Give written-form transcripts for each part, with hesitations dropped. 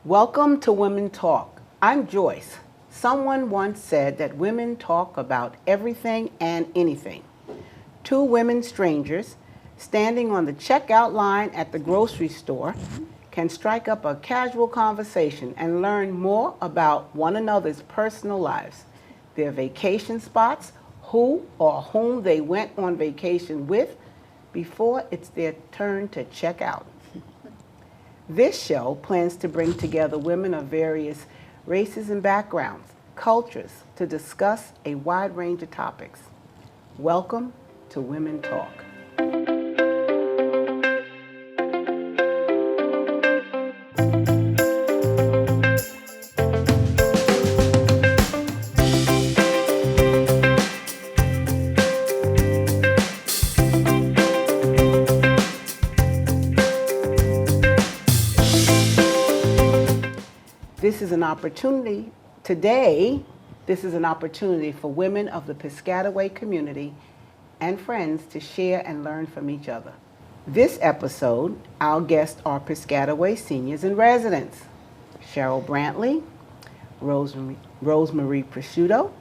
Welcome to Women Talk. I'm Joyce. Someone once said that women talk about everything and anything. Two women strangers standing on the checkout line at the grocery store can strike up a casual conversation and learn more about one another's personal lives, their vacation spots, who or whom they went on vacation with before it's their turn to check out. This show plans to bring together women of various races and backgrounds, cultures, to discuss a wide range of topics. Welcome to Women Talk. This is an opportunity for women of the Piscataway community and friends to share and learn from each other. This episode, our guests are Piscataway seniors and residents, Cheryl Brantley, Rosemarie Picciuto,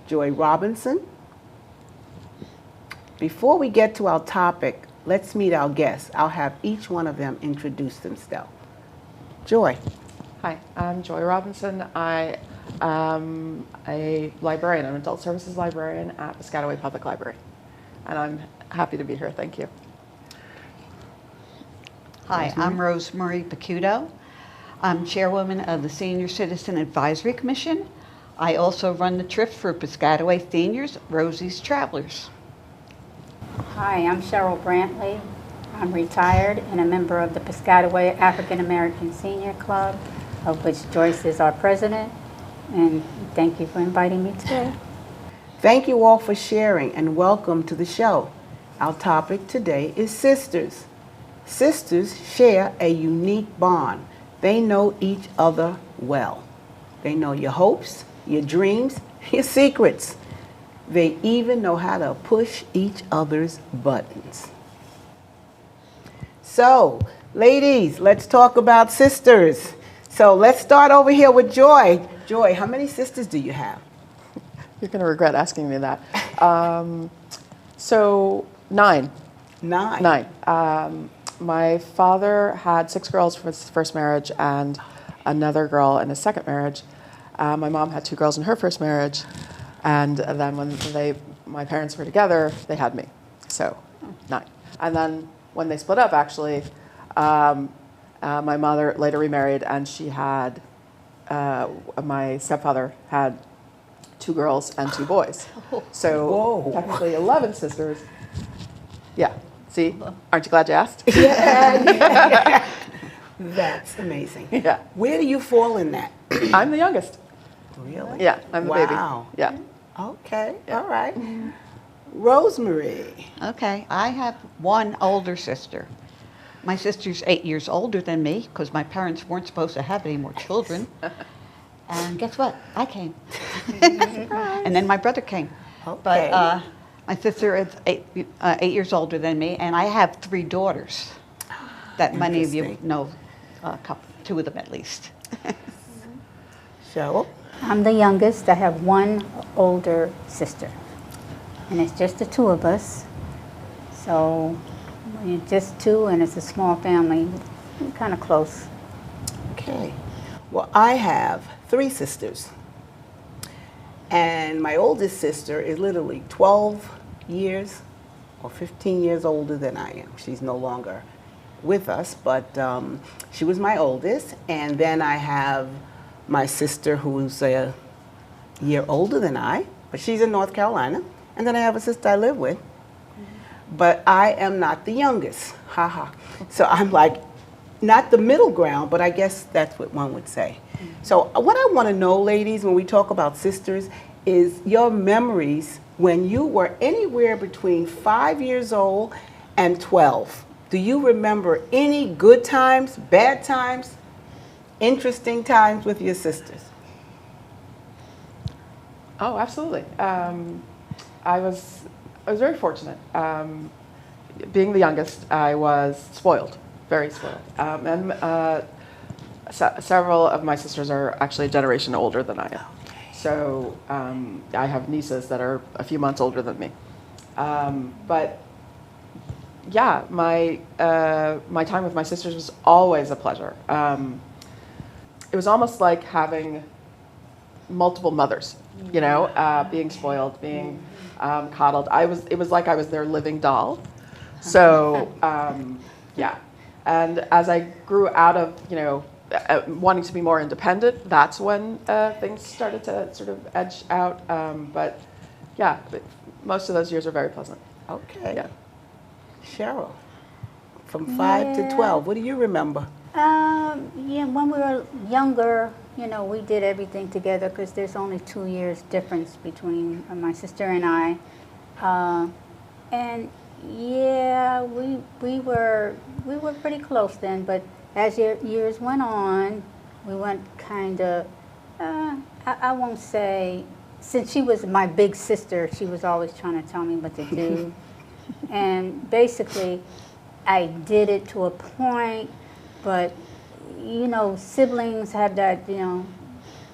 Joy Robinson. Before we get to our topic, let's meet our guests. I'll have each one of them introduce themselves. Joy. Hi, I'm Joy Robinson. I am a librarian, an adult services librarian at Piscataway Public Library. And I'm happy to be here, thank you. Hi, I'm Rosemarie Picciuto. I'm chairwoman of the Senior Citizen Advisory Commission. I also run the trips for Piscataway Seniors, Rosie's Travelers. Hi, I'm Cheryl Brantley. I'm retired and a member of the Piscataway African American Senior Club, of which Joyce is our president, and thank you for inviting me today. Thank you all for sharing and welcome to the show. Our topic today is sisters. Sisters share a unique bond. They know each other well. They know your hopes, your dreams, your secrets. They even know how to push each other's buttons. So, ladies, let's talk about sisters. So let's start over here with Joy. Joy, how many sisters do you have? You're going to regret asking me that. So, nine. Nine. My father had 6 girls from his first marriage and another girl in his second marriage. My mom had 2 girls in her first marriage. And then when my parents were together, they had me. So, 9. And then when they split up, actually, my mother later remarried, and she had, my stepfather had 2 girls and 2 boys. So technically 11 sisters. Yeah. See? Aren't you glad you asked? Yeah. That's amazing. Yeah. Where do you fall in that? I'm the youngest. Really? Yeah, I'm the baby. Wow. Yeah. Okay. All right. Rosemary. Okay, I have one older sister. My sister's 8 years older than me because my parents weren't supposed to have any more children. And guess what? I came. And then my brother came. Okay. But my sister is 8 years older than me, and I have 3 daughters that many of you Interesting. know, 2 of them at least. Cheryl. I'm the youngest. I have one older sister, and it's just the 2 of us. So when you're just 2 and it's a small family, we're kind of close. Okay. Well, I have 3 sisters. And my oldest sister is literally 12 years or 15 years older than I am. She's no longer with us, but she was my oldest. And then I have my sister who's a year older than I, but she's in North Carolina. And then I have a sister I live with. But I am not the youngest. Haha. So I'm like, not the middle ground, but I guess that's what one would say. So what I want to know, ladies, when we talk about sisters, is your memories when you were anywhere between 5 years old and 12. Do you remember any good times, bad times, interesting times with your sisters? Oh, absolutely. I was very fortunate. Being the youngest, I was spoiled, very spoiled. And several of my sisters are actually a generation older than I am. So I have nieces that are a few months older than me. But yeah, my time with my sisters was always a pleasure. It was almost like having multiple mothers, you know, being spoiled, being coddled. It was like I was their living doll. So yeah, and as I grew out of, you know, wanting to be more independent, that's when things started to sort of edge out. But yeah, most of those years are very pleasant. Okay. Yeah. Cheryl, from 5 to Yeah. 12, what do you remember? Yeah, when we were younger, you know, we did everything together because there's only 2 years difference between my sister and I. And yeah, we were pretty close then, but as years went on, we went kind of, I won't say, since she was my big sister, she was always trying to tell me what to do. And basically, I did it to a point, but, you know, siblings have that, you know,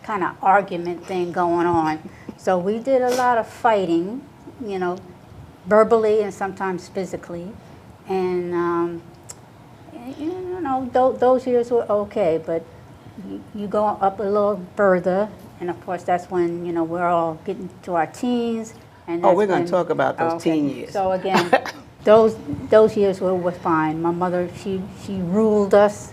kind of argument thing going on. So we did a lot of fighting, you know, verbally and sometimes physically. And, you know, those years were okay, but you go up a little further, and of course that's when, you know, we're all getting to our teens. And Oh, that's we're going when- to talk about those okay. teen years. So again, those years were fine. My mother, she ruled us.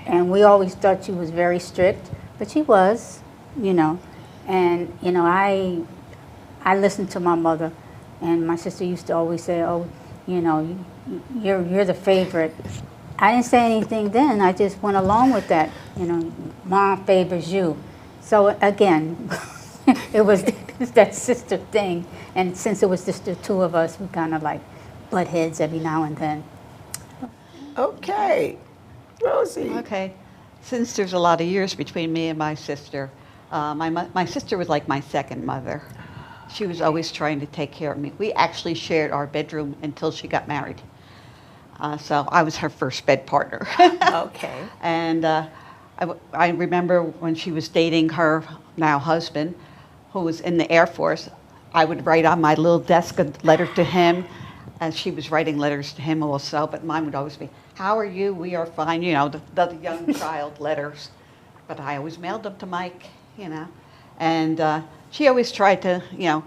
And we always thought she was very strict, but she was, you know. And you know, I listened to my mother, and my sister used to always say, "Oh, you know, you're the favorite." I didn't say anything then. I just went along with that. You know, Mom favors you. So again, it was that sister thing. And since it was just the two of us, we kind of like butt heads every now and then. Okay. Rosie. Okay. Since there's a lot of years between me and my sister, my sister was like my second mother. She was always trying to take care of me. We actually shared our bedroom until she got married. So I was her first bed partner. Okay. And I remember when she was dating her now husband, who was in the Air Force, I would write on my little desk a letter to him, and she was writing letters to him also, but mine would always be, "How are you? We are fine," you know, the young child letters. But I always mailed them to Mike, you know. And she always tried to, you know,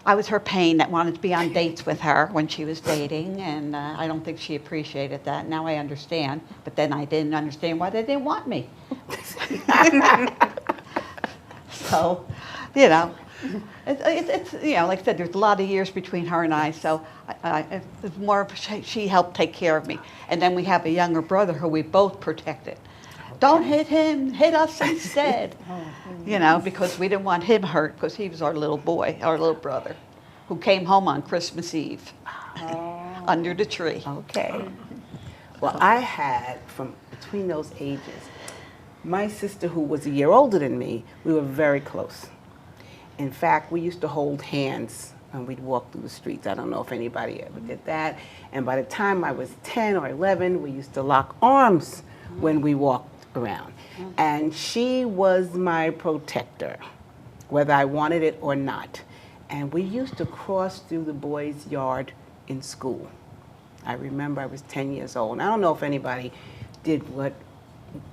I was her pain that wanted to be on dates with her when she was dating, and I don't think she appreciated that. Now I understand, but then I didn't understand why they didn't want me. So, you know, it's you know, like I said, there's a lot of years between her and I, so it's more of she helped take care of me. And then we have a younger brother who we both protected. Don't hit him, hit us instead. You know, because we didn't want him hurt, because he was our little boy, our little brother, who came home on Christmas Eve under the tree. Okay. Well, I had, from between those ages, my sister, who was a year older than me, we were very close. In fact, we used to hold hands when we'd walk through the streets. I don't know if anybody ever did that. And by the time I was 10 or 11, we used to lock arms when we walked around. And she was my protector, whether I wanted it or not. And we used to cross through the boys' yard in school. I remember I was 10 years old. And I don't know if anybody did what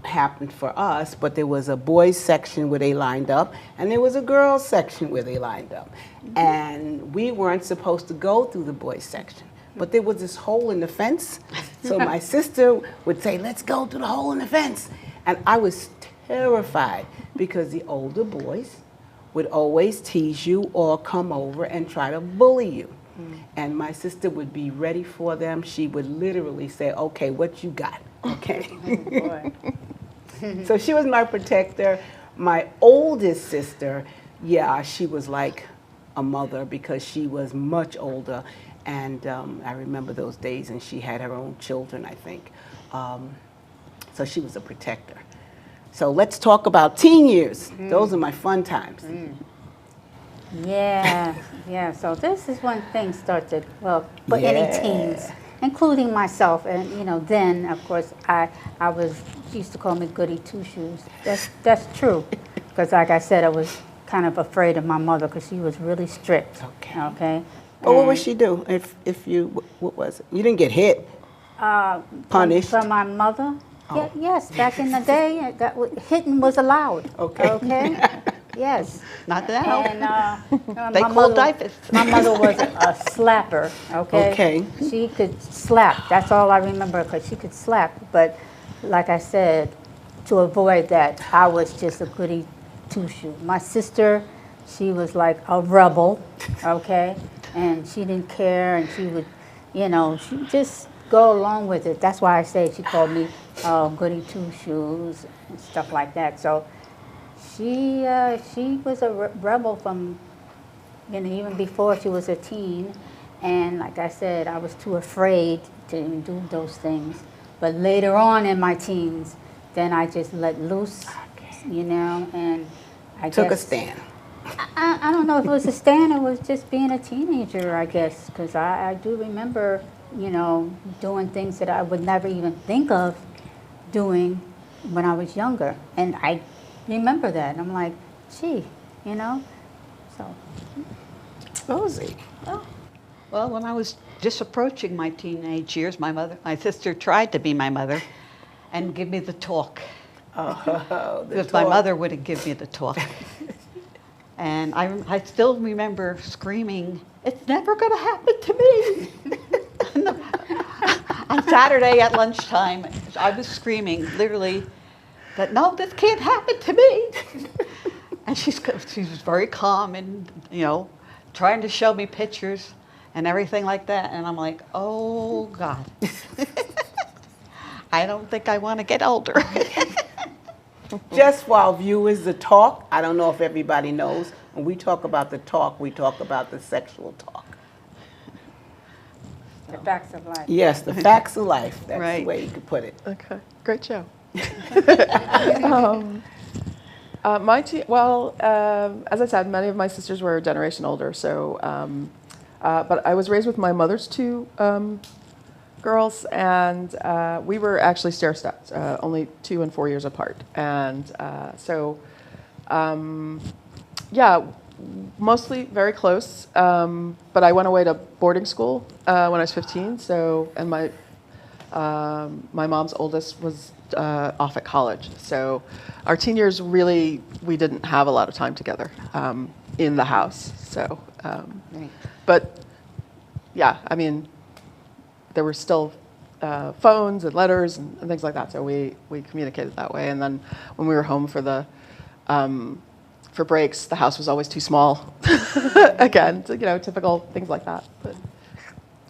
happened for us, but there was a boys section where they lined up, and there was a girls section where they lined up. And we weren't supposed to go through the boys section, but there was this hole in the fence. So my sister would say, "Let's go through the hole in the fence." And I was terrified because the older boys would always tease you or come over and try to bully you. And my sister would be ready for them. She would literally say, "Okay, what you got?" Okay. So she was my protector. My oldest sister, yeah, she was like a mother because she was much older. And I remember those days, and she had her own children, I think. So she was a protector. So let's talk about teen years. Those are my fun times. Yeah, yeah. So this is when things started, well, for Yeah. any teens, including myself. And then of course she used to call me Goody Two Shoes. That's true, because like I said, I was kind of afraid of my mother because she was really strict. Okay. Okay. But what would And, she do if you, what was it? You didn't get hit, punished? From my mother? Oh. Yes, back in the day, hitting was allowed. Okay. Okay? Yes. Not now. And They my call mother- diapers. My mother was a slapper, okay? Okay. She could slap. That's all I remember, because she could slap. But like I said, to avoid that, I was just a goody two-shoe. My sister, she was like a rebel, okay? And she didn't care, and she would, she just go along with it. That's why I say she called me Goody Two Shoes and stuff like that. So she was a rebel from even before she was a teen, and like I said, I was too afraid to do those things. But later on in my teens, then I just let loose, and I Took a guess, stand. I don't know if it was a stand, it was just being a teenager, I guess, because I do remember, doing things that I would never even think of doing when I was younger. And I remember that, and I'm like, gee, so. Rosie. Well, when I was just approaching my teenage years, my sister tried to be my mother and give me the talk. Oh, the Because my talk. mother wouldn't give me the talk. And I still remember screaming, "It's never going to happen to me." On Saturday at lunchtime, I was screaming, literally, that no, this can't happen to me. And she was very calm and, trying to show me pictures and everything like that. And I'm like, oh, God. I don't think I want to get older. Just for our viewers, the talk, I don't know if everybody knows, when we talk about the talk, we talk about the sexual talk. The facts of life. Yes, the facts of life. That's Right. the way you could put it. Okay, great show. As I said, many of my sisters were a generation older, so, but I was raised with my mother's two girls, and we were actually stair-stepped, only 2 and 4 years apart. And mostly very close, but I went away to boarding school when I was 15, and my mom's oldest was off at college. So our teen years, really, we didn't have a lot of time together in the house. So, Right. but yeah, I mean, there were still phones and letters and things like that. So we communicated that way. And then when we were home for breaks, the house was always too small. Again, typical things like that. But,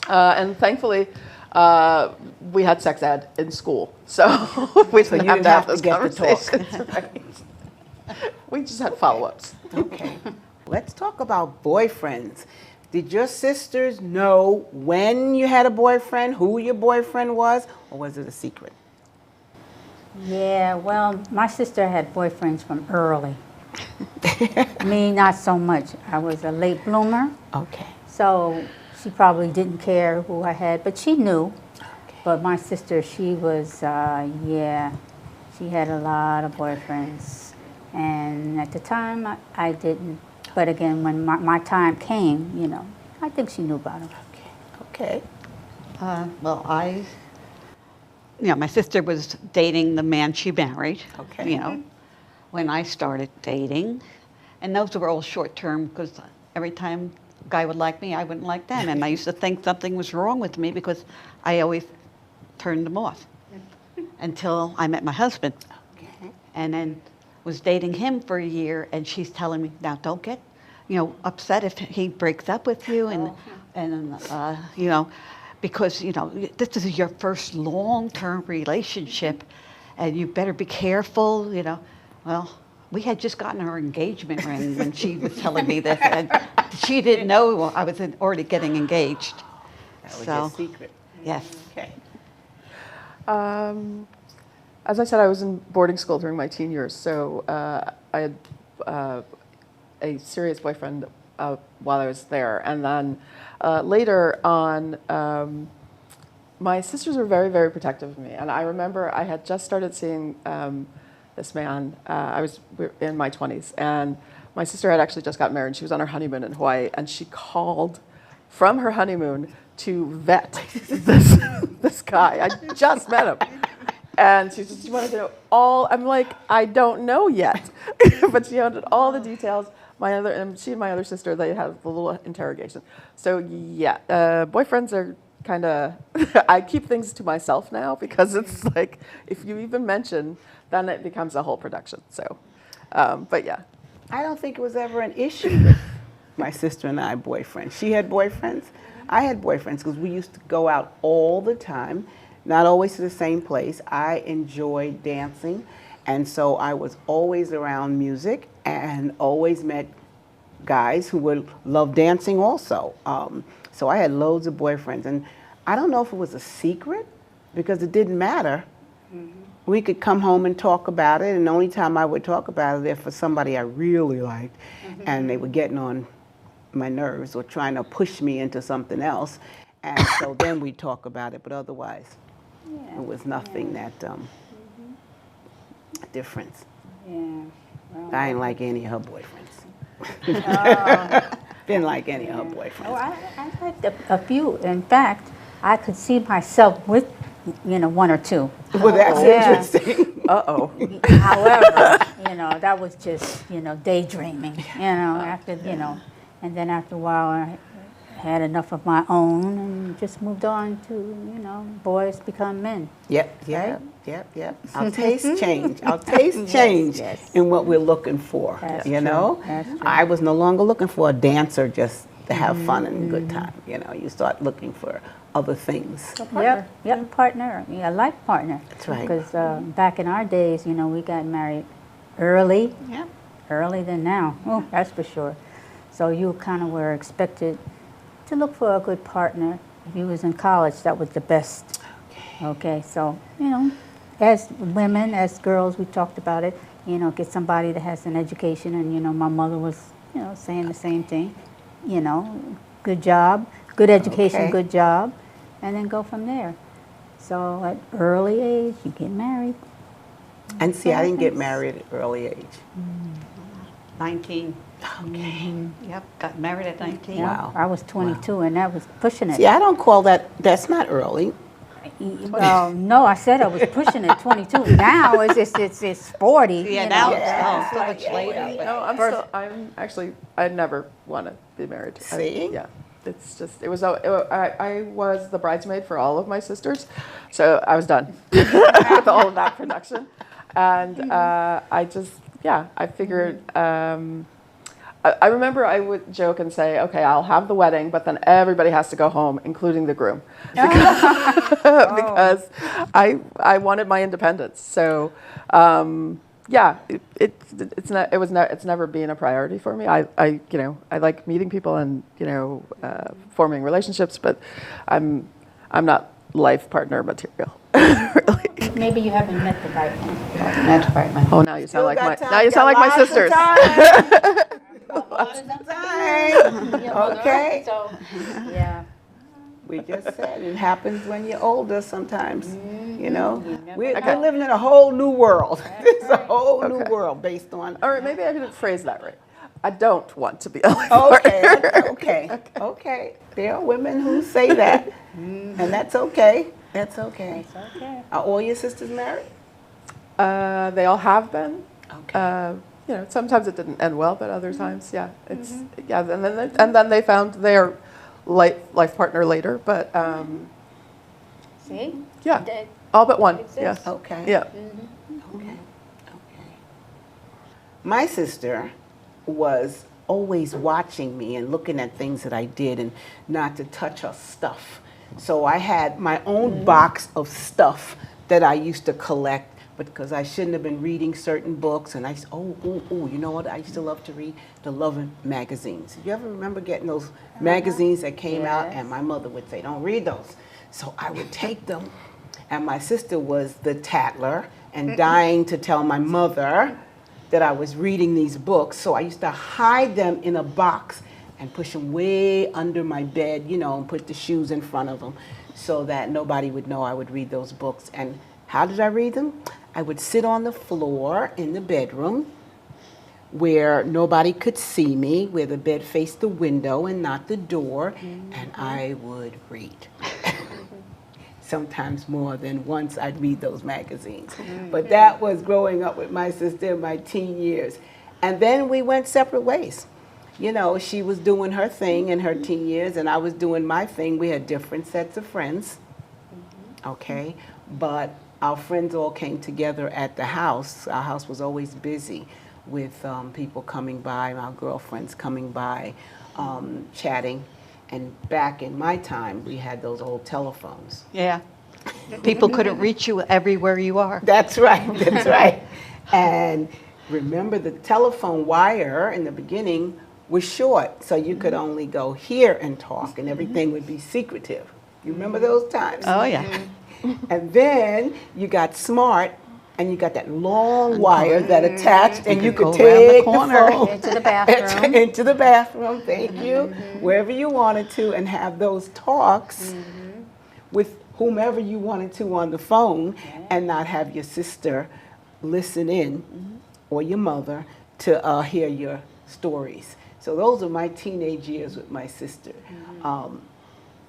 and thankfully, we had sex ed in school, so we didn't you have didn't to have have those to get the talk. conversations. Right. We just had follow-ups. Okay. Let's talk about boyfriends. Did your sisters know when you had a boyfriend, who your boyfriend was, or was it a secret? Yeah, well, my sister had boyfriends from early. Me, not so much. I was a late bloomer, Okay. so she probably didn't care who I had, but she knew. But my sister, she was, she had a lot of boyfriends. And at the time, I didn't. But again, when my time came, I think she knew about him. Okay. Well, my sister was dating the man she married. Okay. When I started dating, and those were all short term because every time a guy would like me, I wouldn't like them, and I used to think something was wrong with me because I always turned them off until I met my husband, Okay. and then was dating him for a year, and she's telling me, now don't get, upset if he breaks up with you, because this is your first long-term relationship, and you better be careful. Well, we had just gotten our engagement ring when she was telling me this, and she didn't know I was already getting engaged. That was So, your secret. yes. Okay. As I said, I was in boarding school during my teen years, so I had a serious boyfriend while I was there. And then later on, my sisters were very, very protective of me. And I remember I had just started seeing this man. We were in my 20s. And my sister had actually just got married. She was on her honeymoon in Hawaii. And she called from her honeymoon to vet this guy. I just met him. And she wanted to know I'm like, I don't know yet. But she wanted all the details. She and my other sister, they had a little interrogation. So yeah, boyfriends are kind of, I keep things to myself now because it's like, if you even mention, then it becomes a whole production. So, but yeah. I don't think it was ever an issue with my sister and I boyfriends. She had boyfriends. I had boyfriends because we used to go out all the time, not always to the same place. I enjoyed dancing, and so I was always around music and always met guys who would love dancing also. So I had loads of boyfriends, and I don't know if it was a secret because it didn't matter. We could come home and talk about it, and the only time I would talk about it if for somebody I really liked, and they were getting on my nerves or trying to push me into something else, and so then we'd talk about it, but otherwise it was nothing that difference. Yeah. Well, I ain't like any of her boyfriends. Didn't like any of her boyfriends. oh, I liked a few. In fact, I could see myself with, one or two. Well, that's Yeah. interesting. Uh-oh. However, that was just, daydreaming, after, and then after a while I had enough of my own and just moved on to, boys become men. Yep. Our tastes change. Our tastes change yes. in what we're looking for. That's you true. know, That's true. I was no longer looking for a dancer just to have fun and good time. You start looking for other things. Yep, partner. Yeah, a life partner. That's right. Because back in our days, we got married early. Yeah. Early than now. Oh, that's for sure. So you kind of were expected to look for a good partner. If you was in college, that was the best. Okay, so, as women, as girls, we talked about it, get somebody that has an education, and, my mother was, saying the same thing, good job, good education, Okay. good job, and then go from there. So at early age, you get married. And see, I didn't get married at early age. 19. Okay. Yep, got married at 19. Wow. I was 22, and that was pushing it. See, I don't call that's not early. No, I said I was pushing it 22. Now it's 40. Yeah, now Yeah. it's so much later. No, I never want to be married. See? Yeah. It's just, I was the bridesmaid for all of my sisters, so I was done with all of that production. And I figured, I remember I would joke and say, okay, I'll have the wedding, but then everybody has to go home, including the groom, because I wanted my independence. So, it's never been a priority for me. I like meeting people and forming relationships, but I'm not life partner material. Really. Maybe you haven't met the right one. That's right, man. Oh, now you sound like my Lots of sisters. time. Okay. So, yeah. We just said it happens when you're older sometimes, We're Okay. living in a whole new world. It's a whole new world based on... Or maybe I didn't phrase that right. I don't want to be a life partner. Okay. There are women who say that, and that's okay. That's okay. It's okay. Are all your sisters married? They all have been. Okay. Sometimes it didn't end well, but other times, yeah, it's and then they found their life partner later. But See? yeah, That all but one. exists. Yes. Okay. Yeah. Okay. My sister was always watching me and looking at things that I did and not to touch her stuff. So I had my own box of stuff that I used to collect because I shouldn't have been reading certain books. And I used, you know what I used to love to read? The Lovin' magazines. You ever remember getting those magazines that came out? And my mother would say, don't read those. So I would take them. And my sister was the tattler and dying to tell my mother that I was reading these books. So I used to hide them in a box and push them way under my bed, and put the shoes in front of them so that nobody would know I would read those books. And how did I read them? I would sit on the floor in the bedroom where nobody could see me, where the bed faced the window and not the door, and I would read. Sometimes more than once I'd read those magazines. But that was growing up with my sister in my teen years. And then we went separate ways. You know, she was doing her thing in her teen years, and I was doing my thing. We had different sets of friends, okay? But our friends all came together at the house. Our house was always busy with people coming by, our girlfriends coming by, chatting. And back in my time, we had those old telephones. Yeah. People couldn't reach you everywhere you are. That's right, that's right. And remember, the telephone wire in the beginning was short, so you could only go here and talk, and everything would be secretive. You remember those times? Oh, yeah. And then you got smart, and you got that long wire that attached, and you could go around the take the corner. phone Into the bathroom. into the bathroom, thank you, wherever you wanted to, and have those talks with whomever you wanted to on the phone, and not have your sister listen in, or your mother, to hear your stories. So those are my teenage years with my sister.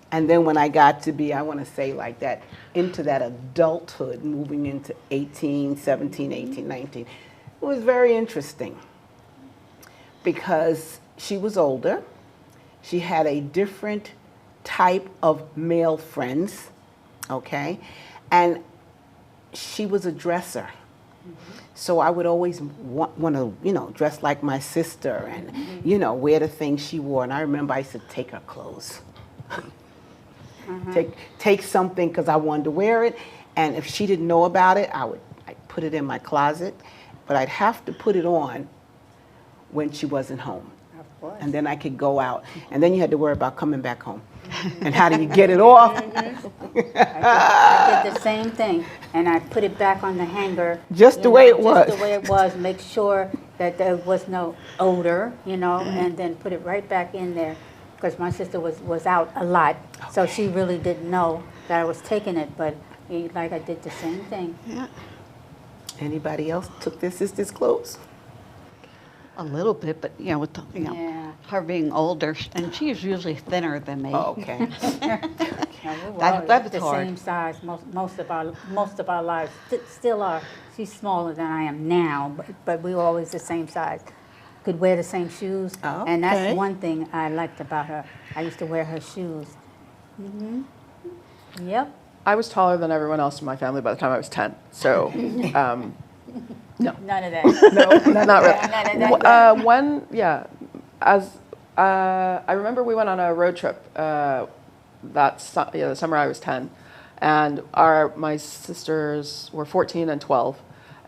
And then when I got to be, I want to say like that, into that adulthood, moving into 18, 17, 18, 19, it was very interesting because she was older. She had a different type of male friends, okay? And she was a dresser. So I would always want to, you know, dress like my sister and, you know, wear the things she wore. And I remember I used to take her clothes. Take something because I wanted to wear it, and if she didn't know about it, I'd put it in my closet, but I'd have to put it on when she wasn't home. Of course. And then I could go out, and then you had to worry about coming back home. And how do you get it off? I did the same thing, and I put it back on the hanger. Just the you way know, it was. Just the way it was. Make sure that there was no odor, you know, and then put it right back in there. Because my sister was out a lot, so she really didn't know that I was taking it, but like I did the same thing. Yeah. Anybody else took their sister's clothes? A little bit, but you know, with the, you know, Yeah. her being older, and she is usually thinner than me. Oh, okay. Yeah, we were That- all that was the hard. same size most of our lives. Still are. She's smaller than I am now, but we were always the same size. Could wear the same shoes, and Okay. that's one thing I liked about her. I used to wear her shoes. Yep. I was taller than everyone else in my family by the time I was 10. So, no, None of that. not really. None of that. I remember we went on a road trip the summer I was 10, and my sisters were 14 and 12,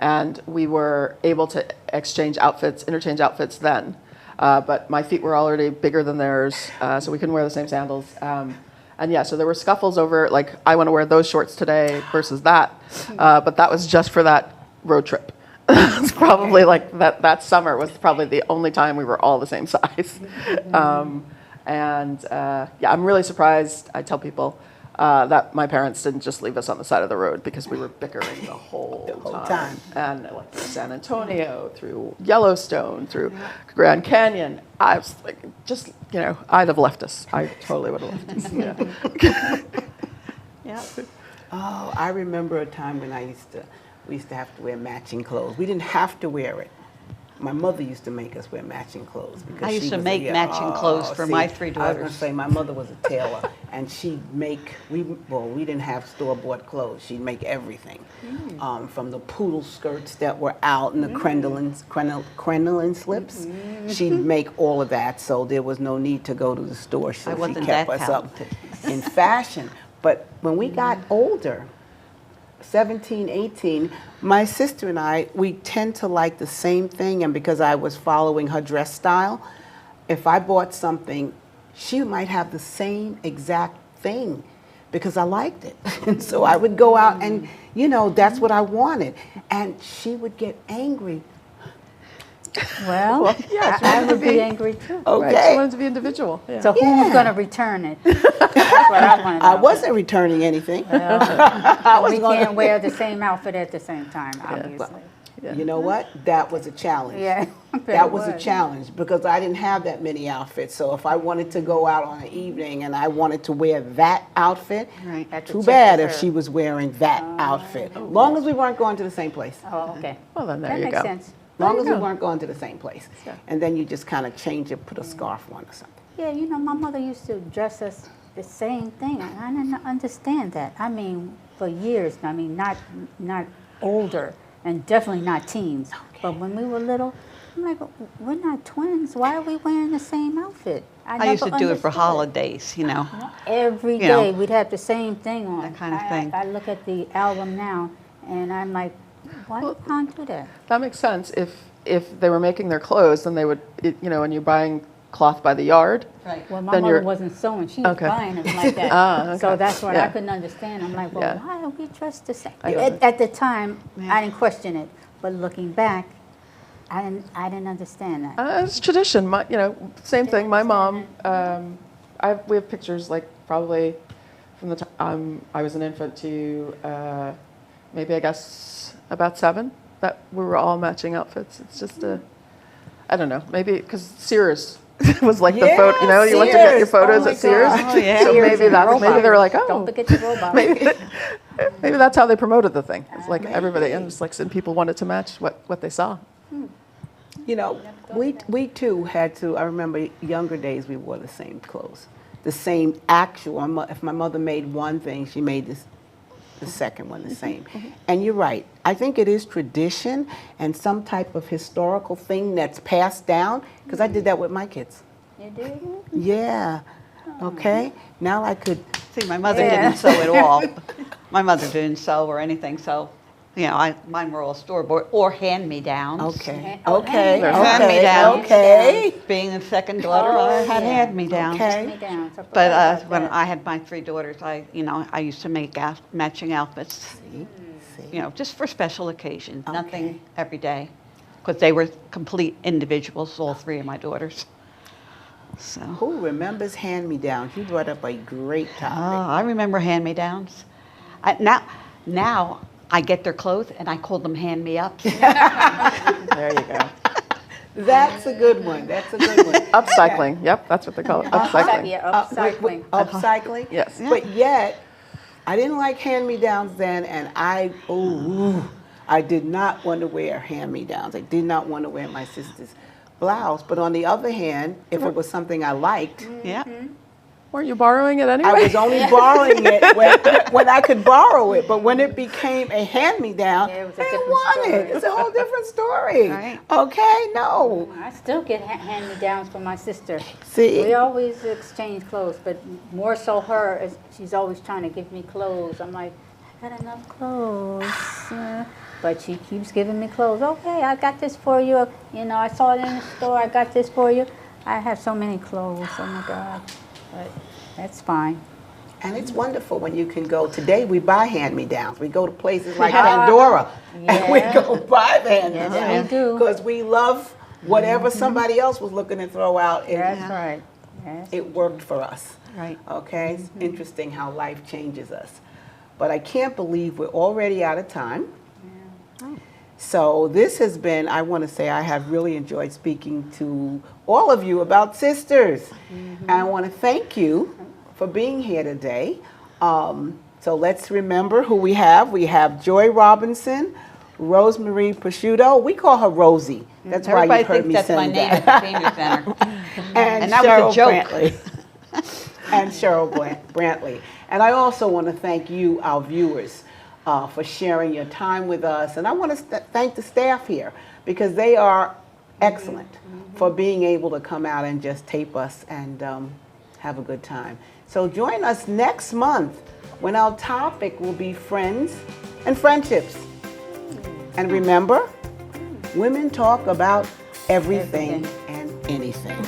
and we were able to interchange outfits then. But my feet were already bigger than theirs, so we couldn't wear the same sandals. And yeah, so there were scuffles over, like, I want to wear those shorts today versus that. But that was just for that road trip. It's probably like that summer was probably the only time we were all the same size. I'm really surprised, I tell people, that my parents didn't just leave us on the side of the road because we were bickering the whole time. And like through San Antonio, through Yellowstone, through Grand Canyon. I was like, just, you know, I'd have left us. I totally would have left us. Yeah. Yeah. Oh, I remember a time when we used to have to wear matching clothes. We didn't have to wear it. My mother used to make us wear matching clothes. Because I used she to was make matching clothes for my three I was going daughters. to say, my mother was a tailor, and we didn't have store-bought clothes. She'd make everything, from the poodle skirts that were out and the crinoline slips. She'd make all of that, so there was no need to go to the store. So I she wasn't kept that us up talented. in fashion. But when we got older, 17, 18, my sister and I, we tend to like the same thing, and because I was following her dress style, if I bought something, she might have the same exact thing because I liked it. And so I would go out and, you know, that's what I wanted. And she would get angry. Well, yeah, I would be angry too. Okay. Right, she wanted to be individual. Yeah. So who's going to return it? That's what I want to know. I wasn't returning anything. We can't wear the same outfit at the same time, obviously. Yeah. You know what? That was a challenge. Yeah. That was a challenge because I didn't have that many outfits. So if I wanted to go out on an evening and I wanted to wear that outfit, Right. Had to too check bad with if her. she was wearing that outfit. Long as we weren't going to the same place. Oh, okay. Well, then there That you makes go. sense. Long you as we go. weren't going to the same place. Yeah. And then you just kind of change it, put a scarf on or something. Yeah, you know, my mother used to dress us the same thing. And I didn't understand that. I mean, for years. I mean, not older and definitely not teens. But when we were little, I'm like, we're not twins. Why are we wearing the same outfit? I used to never do it for understood. holidays, you know. Every You know, day we'd have the same thing on. that kind of thing. I look at the album now and I'm like, why do you can't do that? That makes sense. If they were making their clothes, then they would, you know, when you're buying cloth by the yard. Right. Well, my Then mother you're- wasn't sewing. She was Okay. buying them like that. Okay. So that's what Yeah. I couldn't understand. I'm like, well, Yeah. why are we dressed the same? I get it. At the time, Yeah. I didn't question it. But looking back, I didn't understand that. It's tradition. You know, same thing. My mom, we have pictures like probably from the time I was an infant to maybe I guess about 7 that we were all matching outfits. It's just I don't know, maybe because Sears was like the photo. You know, you went to get your Sears. photos Oh my at Sears. gosh. Oh, yeah. So Sears maybe and maybe they were like, Don't oh, forget the robot. maybe that's how they promoted the thing. It's like everybody, and it's like some people wanted to match what they saw. You know, we too had to, I remember younger days we wore the same clothes. The same actual, if my mother made one thing, she made the second one the same. And you're right, I think it is tradition and some type of historical thing that's passed down, because I did that with my kids. You did? Yeah, okay, now I could, See, my mother Yeah. didn't sew at all. My mother didn't sew or anything, so, you know, mine were all store-bought or hand-me-downs. okay, Oh, okay, hand-me-downs. okay, Being the second daughter, Oh, I had yeah. hand-me-downs. okay. Me down. So I But forgot about when that. I had my 3 daughters, I used to make matching outfits, See? you know, just for special occasions, Okay. nothing every day, because they were complete individuals, all 3 of my daughters. So, Who remembers hand-me-downs? You brought up a great topic. I remember hand-me-downs. Now I get their clothes and I call them hand-me-ups. There you go. That's a good one, that's a good one. Upcycling. Yep, that's what they call it. Upcycling. Yeah, upcycling. Upcycling? Yes. But yet, I didn't like hand-me-downs then, and I did not want to wear hand-me-downs. I did not want to wear my sister's blouse. But on the other hand, if it was something I liked, Yeah. Weren't you borrowing it anyway? I was only borrowing it when I could borrow it. But when it became a hand-me-down, Yeah, it was I a didn't different want story. it. It's a whole different story. Right. Okay, no. I still get hand-me-downs from my sister. See? We always exchange clothes, but more so her, she's always trying to give me clothes. I'm like, I got enough clothes. But she keeps giving me clothes. Okay, I got this for you. You know, I saw it in the store. I got this for you. I have so many clothes. Oh, my God. But that's fine. And it's wonderful when you can go. Today we buy hand-me-downs. We go to places like Pandora, and we Yeah. go buy the hand-me-downs. Yes, we do. Because we love whatever somebody else was looking to throw out. That's right. Yes. It worked for us. Right. Okay, it's interesting how life changes us. But I can't believe we're already out of time. So this has been, I want to say, I have really enjoyed speaking to all of you about sisters. And I want to thank you for being here today. So let's remember who we have. We have Joy Robinson, Rosemarie Picciuto. We call her Rosie. That's why Everybody you've heard thinks me that's my saying name that. at the senior center. And that was a Cheryl joke. Brantley. And Cheryl Brantley. And I also want to thank you, our viewers, for sharing your time with us. And I want to thank the staff here because they are excellent for being able to come out and just tape us and have a good time. So join us next month when our topic will be friends and friendships. And remember, women talk about everything and anything.